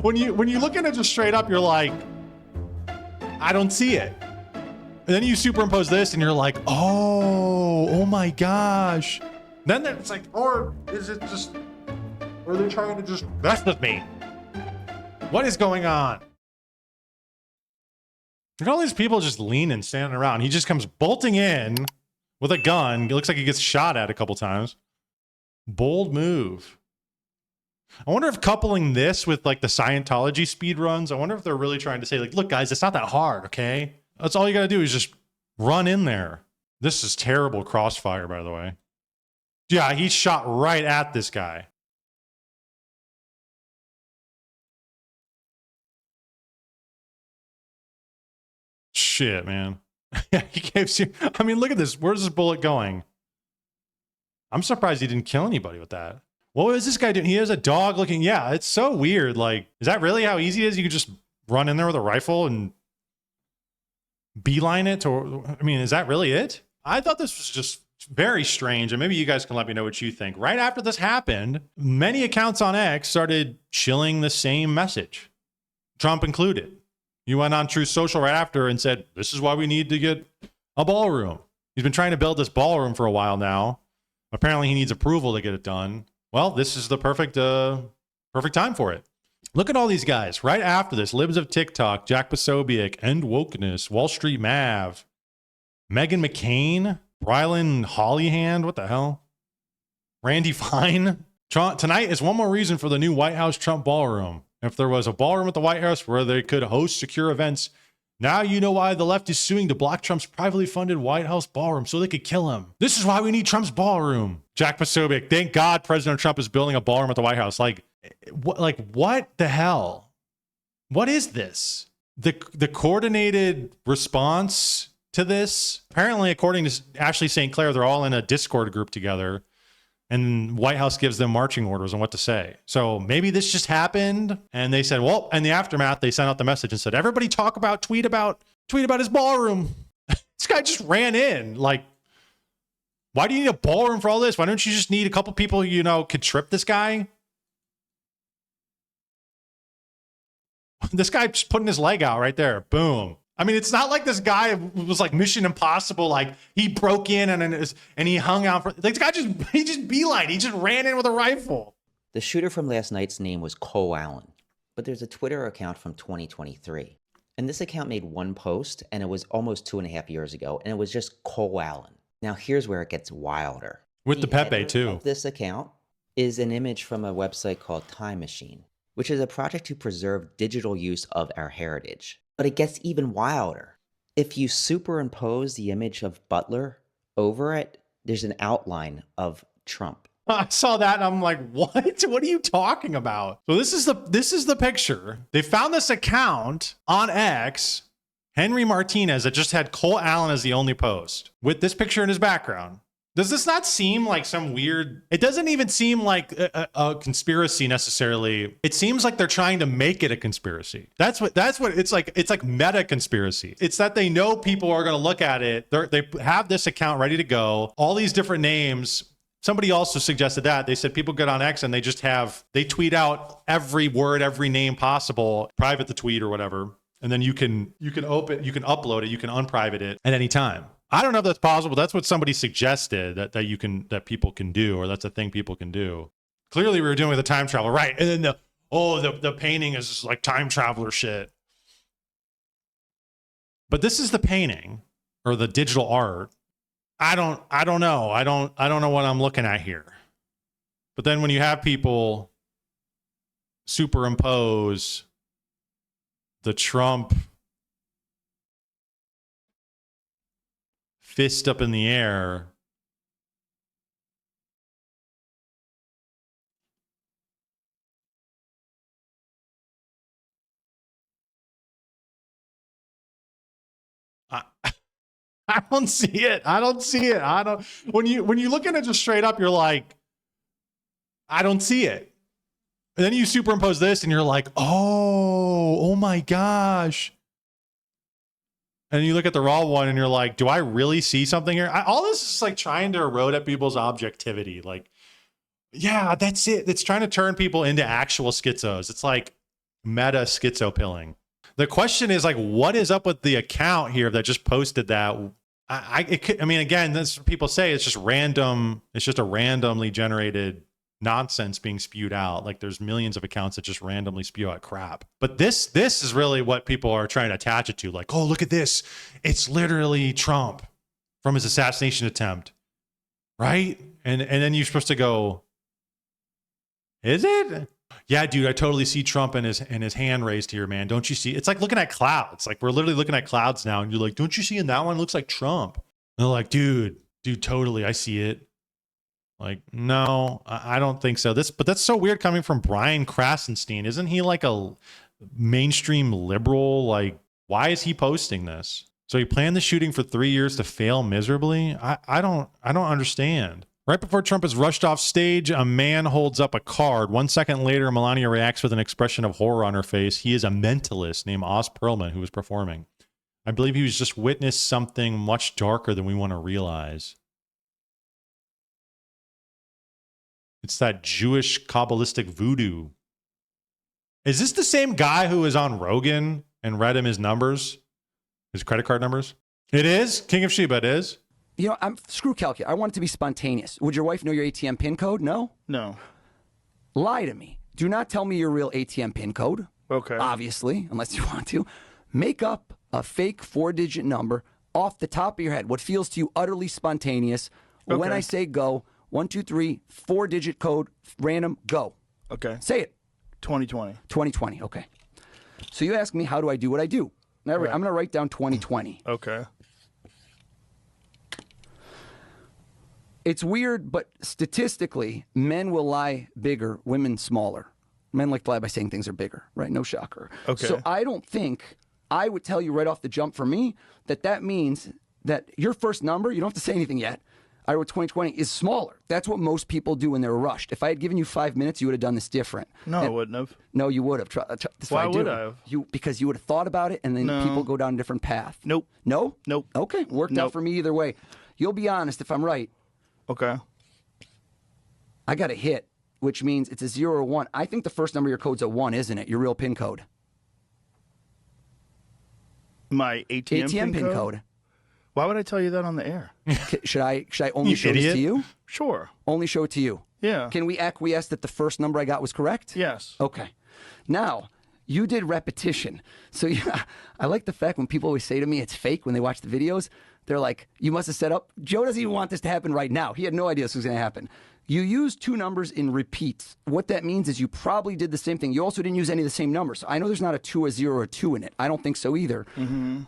when you look at it just straight up, you're like, I don't see it. And then you superimpose this and you're like, oh my gosh. Then it's like, or is it just, or are they trying to just mess with me? What is going on? Look at all these people just leaning, standing around. He just comes bolting in with a gun. It looks like he gets shot at a couple times. Bold move. I wonder if coupling this with like the Scientology speed runs, I wonder if they're really trying to say like, look guys, it's not that hard, okay? That's all you got to do is just run in there. This is terrible crossfire, by the way. Yeah, he shot right at this guy. Shit, man. Yeah, he gave you. I mean, look at this. Where's this bullet going? I'm surprised he didn't kill anybody with that. What was this guy doing? He has a dog looking. Yeah, it's so weird. Like, is that really how easy it is? You could just run in there with a rifle and beeline it? Or, I mean, is that really it? I thought this was just very strange. And maybe you guys can let me know what you think. Right after this happened, many accounts on X started shilling the same message, Trump included. You went on Truth Social right after and said, this is why we need to get a ballroom. He's been trying to build this ballroom for a while now. Apparently he needs approval to get it done. Well, this is the perfect time for it. Look at all these guys. Right after this, Libs of TikTok, Jack Posobiec, End Wokeness, Wall Street Mav, Meghan McCain, Brylan Hollyhand, what the hell? Randy Fine. Tonight is one more reason for the new White House Trump ballroom. If there was a ballroom at the White House where they could host secure events, now you know why the left is suing to block Trump's privately funded White House ballroom so they could kill him. This is why we need Trump's ballroom. Jack Posobiec, thank God President Trump is building a ballroom at the White House. Like what the hell? What is this? The coordinated response to this? Apparently, according to Ashley St. Clair, they're all in a Discord group together. And White House gives them marching orders on what to say. So maybe this just happened. And they said, well, in the aftermath, they sent out the message and said, everybody tweet about his ballroom. This guy just ran in. Like, why do you need a ballroom for all this? Why don't you just need a couple people, could trip this guy? This guy just putting his leg out right there. Boom. I mean, it's not like this guy was like Mission Impossible. Like he broke in and he hung out for like this guy he just beeline. He just ran in with a rifle. The shooter from last night's name was Cole Allen, but there's a Twitter account from 2023. And this account made one post and it was almost 2.5 years ago. And it was just Cole Allen. Now here's where it gets wilder. With the Pepe too. Of this account is an image from a website called Time Machine, which is a project to preserve digital use of our heritage. But it gets even wilder. If you superimpose the image of Butler over it, there's an outline of Trump. I saw that and I'm like, what? What are you talking about? So this is the picture. They found this account on X, Henry Martinez, that just had Cole Allen as the only post with this picture in his background. Does this not seem like some weird, it doesn't even seem like a conspiracy necessarily. It seems like they're trying to make it a conspiracy. That's what it's like. It's like meta conspiracy. It's that they know people are going to look at it. They have this account ready to go. All these different names. Somebody also suggested that. They said people get on X and they tweet out every word, every name possible, private the tweet or whatever. And then you can upload it, you can unprivate it at any time. I don't know if that's possible. That's what somebody suggested that people can do, or that's a thing people can do. Clearly we were doing with the time travel, right? And then the painting is just like time traveler shit. But this is the painting or the digital art. I don't know. I don't know what I'm looking at here. But then when you have people superimpose the Trump fist up in the air. I don't see it. When you look at it just straight up, you're like, I don't see it. And then you superimpose this and you're like, oh my gosh. And you look at the raw one and you're like, do I really see something here? All this is like trying to erode at people's objectivity. Like, yeah, that's it. It's trying to turn people into actual schizos. It's like, meta schizo pilling. The question is like, what is up with the account here that just posted that? I mean, again, this people say it's just random. It's just a randomly generated nonsense being spewed out. Like there's millions of accounts that just randomly spew out crap. But this is really what people are trying to attach it to. Like, oh, look at this. It's literally Trump from his assassination attempt, right? And then you're supposed to go, is it? Yeah, dude, I totally see Trump and his hand raised here, man. Don't you see? It's like looking at clouds. Like we're literally looking at clouds now, and you're like, don't you see in that one? It looks like Trump. And they're like, dude, totally, I see it. Like, no, I don't think so. But that's so weird coming from Brian Krassenstein. Isn't he like a mainstream liberal? Like, why is he posting this? So he planned the shooting for 3 years to fail miserably. I don't understand. Right before Trump is rushed off stage, a man holds up a card. 1 second later, Melania reacts with an expression of horror on her face. He is a mentalist named Oz Perlman who was performing. I believe he was just witnessed something much darker than we want to realize. It's that Jewish Kabbalistic voodoo. Is this the same guy who was on Rogan and read him his numbers? His credit card numbers? It is? King of Sheba, it is? You know, screw calculus. I want it to be spontaneous. Would your wife know your ATM PIN code? No? No. Lie to me. Do not tell me your real ATM PIN code. Okay. Obviously, unless you want to. Make up a fake 4-digit number off the top of your head. What feels to you utterly spontaneous. Okay. When I say go, 1, 2, 3, 4-digit code, random, go. Okay. Say it. 2020. 2020, okay. So you ask me, how do I do what I do? Now, Right. I'm going to write down 2020. Okay. It's weird, but statistically, men will lie bigger, women smaller. Men like to lie by saying things are bigger, right? No shocker. Okay. So I don't think, I would tell you right off the jump for me, that means that your first number, you don't have to say anything yet, I wrote 2020, is smaller. That's what most people do when they're rushed. If I had given you 5 minutes, you would have done this different. No, I wouldn't have. No, you would have. That's Why what would I have? Because you would have thought about it, and then No. people go down a different path. Nope. No? Nope. Okay, worked out Nope. for me either way. You'll be honest if I'm right. Okay. I got a hit, which means it's a 0 or 1. I think the first number of your code's a 1, isn't it? Your real PIN code. My ATM PIN code. Why would I tell you that on the air? Should I only You show this idiot. to you? Sure. Only show it to you. Yeah. Can we acquiesce that the first number I got was correct? Yes. Okay. Now, you did repetition. So yeah, I like the fact when people always say to me it's fake when they watch the videos. They're like, you must have set up. Joe doesn't even want this to happen right now. He had no idea this was going to happen. You used 2 numbers in repeats. What that means is you probably did the same thing. You also didn't use any of the same numbers. I know there's not a 2, a 0, or a 2 in it. I don't think so either. Mm-hmm.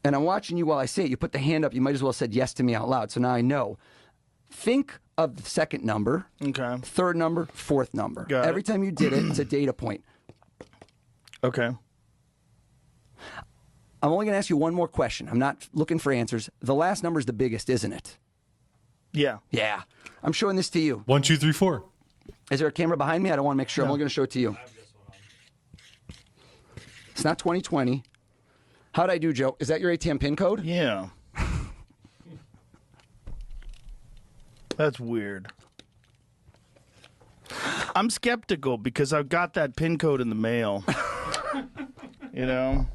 And I'm watching you while I say it. You put the hand up. You might as well have said yes to me out loud. So now I know. Think of the second number, Okay. third number, fourth number. Got it. Every time you did it, it's a data point. Okay. I'm only going to ask you one more question. I'm not looking for answers. The last number is the biggest, isn't it? Yeah. Yeah. I'm showing this to you. 1, 2, 3, 4. Is there a camera behind me? I don't want to make sure. I'm only going to show it to you. It's not 2020. How'd I do, Joe? Is that your ATM PIN code? Yeah. That's weird. I'm skeptical because I got that PIN code in the mail. You know?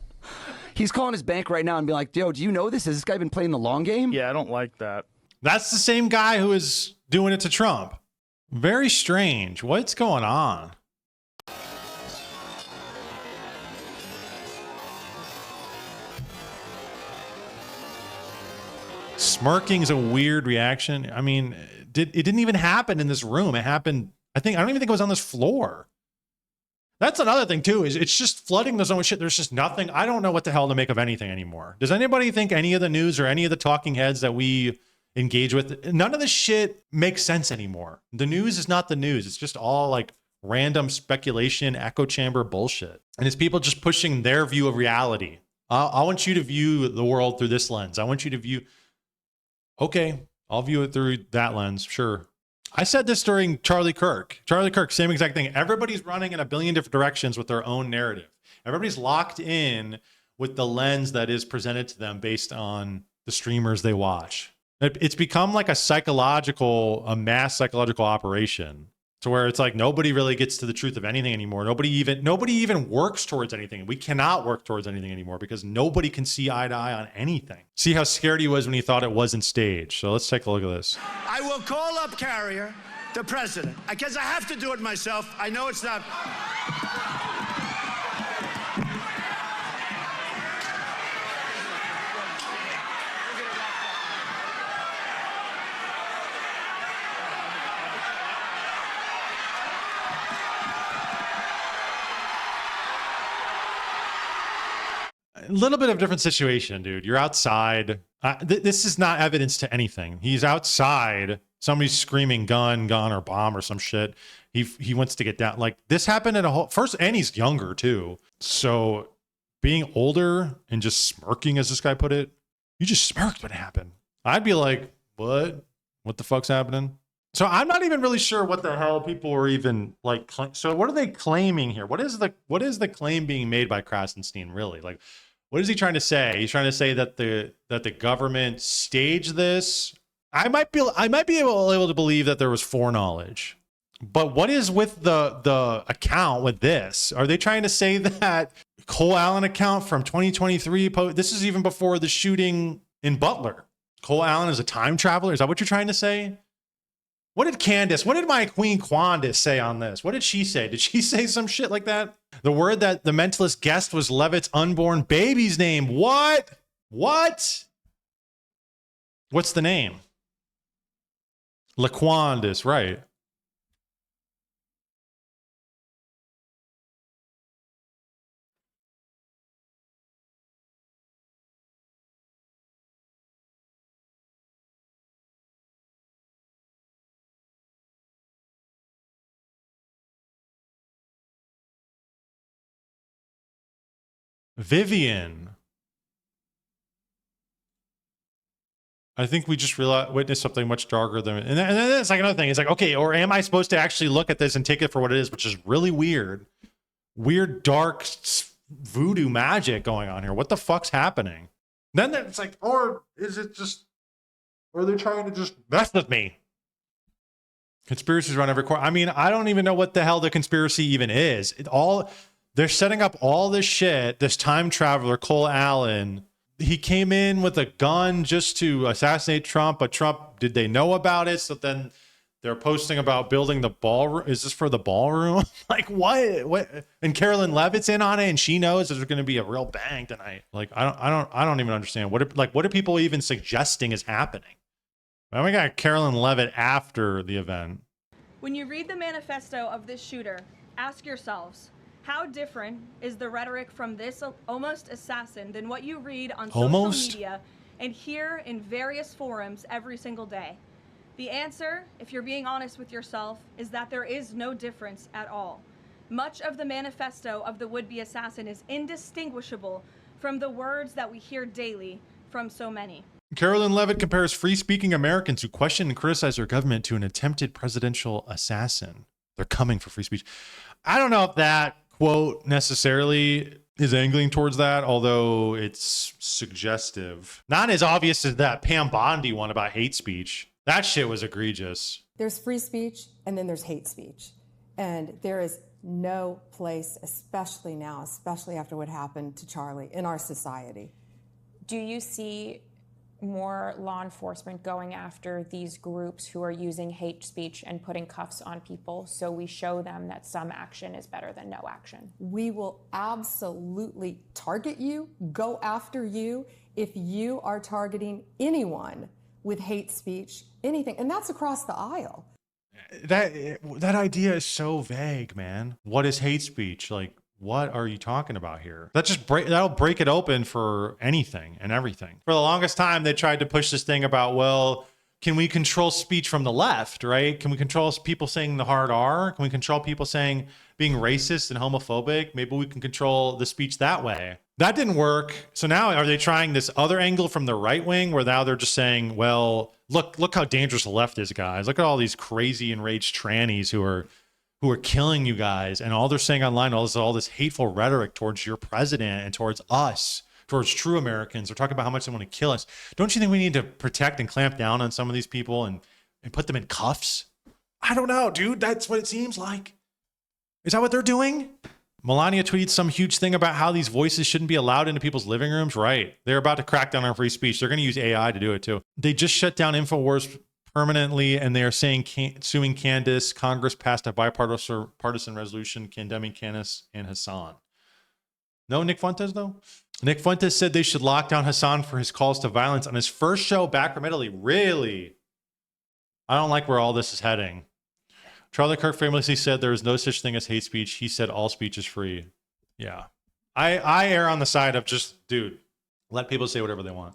He's calling his bank right now and being like, Joe, do you know this? Has this guy been playing the long game? Yeah, I don't like that. That's the same guy who is doing it to Trump. Very strange. What's going on? Smirking is a weird reaction. I mean, it didn't even happen in this room. It happened, I don't even think it was on this floor. That's another thing too, is it's just flooding the zone with shit. There's just nothing. I don't know what the hell to make of anything anymore. Does anybody think any of the news or any of the talking heads that we engage with, none of this shit makes sense anymore? The news is not the news. It's just all like random speculation, echo chamber bullshit. And it's people just pushing their view of reality. I want you to view the world through this lens. I want you to view, okay, I'll view it through that lens. Sure. I said this during Charlie Kirk. Charlie Kirk, same exact thing. Everybody's running in a billion different directions with their own narrative. Everybody's locked in with the lens that is presented to them based on the streamers they watch. It's become like a mass psychological operation. to where it's like nobody really gets to the truth of anything anymore. Nobody even works towards anything. We cannot work towards anything anymore because nobody can see eye to eye on anything. See how scared he was when he thought it wasn't staged. So let's take a look at this. I will call up Carrier, the president, because I have to do it myself. I know it's not. A little bit of a different situation, dude. You're outside. This is not evidence to anything. He's outside. Somebody's screaming gun or bomb or some shit. He wants to get down. Like this happened in a whole first, and he's younger too. So being older and just smirking, as this guy put it, you just smirked when it happened. I'd be like, what? What the fuck's happening? So I'm not even really sure what the hell people were even like. So what are they claiming here? What is the claim being made by Krassenstein really? Like, what is he trying to say? He's trying to say that the government staged this. I might be able to believe that there was foreknowledge, but what is with the account with this? Are they trying to say that Cole Allen account from 2023? This is even before the shooting in Butler. Cole Allen is a time traveler. Is that what you're trying to say? What did my queen Quandis say on this? What did she say? Did she say some shit like that? The word that the Mentalist guessed was Leavitt's unborn baby's name. What? What's the name? Laquandis, right. Vivian. I think we just witnessed something much darker than, and then it's like another thing. It's like, okay, or am I supposed to actually look at this and take it for what it is, which is really weird, dark voodoo magic going on here. What the fuck's happening? Then it's like, or is it just, or are they trying to just mess with me? Conspiracies run every corner. I mean, I don't even know what the hell the conspiracy even is. They're setting up all this shit. This time traveler, Cole Allen, he came in with a gun just to assassinate Trump, but Trump, did they know about it? So then they're posting about building the ballroom. Is this for the ballroom? Like what? And Karoline Leavitt's in on it, and she knows there's going to be a real bang tonight. Like I don't even understand what are people even suggesting is happening? Well, we got Karoline Leavitt after the event. When you read the manifesto of this shooter, ask yourselves, how different is the rhetoric from this almost assassin than what you read on social media and hear in various forums every single day? The answer, if you're being honest with yourself, is that there is no difference at all. Much of the manifesto of the would-be assassin is indistinguishable from the words that we hear daily from so many. Karoline Leavitt compares free-speaking Americans who question and criticize their government to an attempted presidential assassin. They're coming for free speech. I don't know if that quote necessarily is angling towards that, although it's suggestive. Not as obvious as that Pam Bondi one about hate speech. That shit was egregious. There's free speech and then there's hate speech. And there is no place, especially now, especially after what happened to Charlie, in our society. Do you see more law enforcement going after these groups who are using hate speech and putting cuffs on people so we show them that some action is better than no action? We will absolutely target you, go after you, if you are targeting anyone with hate speech, anything. And that's across the aisle. That idea is so vague, man. What is hate speech? Like, what are you talking about here? That'll break it open for anything and everything. For the longest time, they tried to push this thing about, well, can we control speech from the left, right? Can we control people saying the hard R? Can we control people being racist and homophobic? Maybe we can control the speech that way. That didn't work. So now are they trying this other angle from the right wing where now they're just saying, well, look how dangerous the left is, guys. Look at all these crazy enraged trannies who are killing you guys, and all they're saying online, all this hateful rhetoric towards your president and towards us, towards true Americans. They're talking about how much they want to kill us. Don't you think we need to protect and clamp down on some of these people and put them in cuffs? I don't know, dude. That's what it seems like. Is that what they're doing? Melania tweets some huge thing about how these voices shouldn't be allowed into people's living rooms. Right. They're about to crack down on free speech. They're going to use AI to do it too. They just shut down InfoWars permanently, and they are saying suing Candace. Congress passed a bipartisan resolution condemning Candace and Hassan. No Nick Fuentes, though? Nick Fuentes said they should lock down Hassan for his calls to violence on his first show back from Italy. Really? I don't like where all this is heading. Charlie Kirk famously said there is no such thing as hate speech. He said all speech is free. Yeah. I err on the side of just, dude, let people say whatever they want.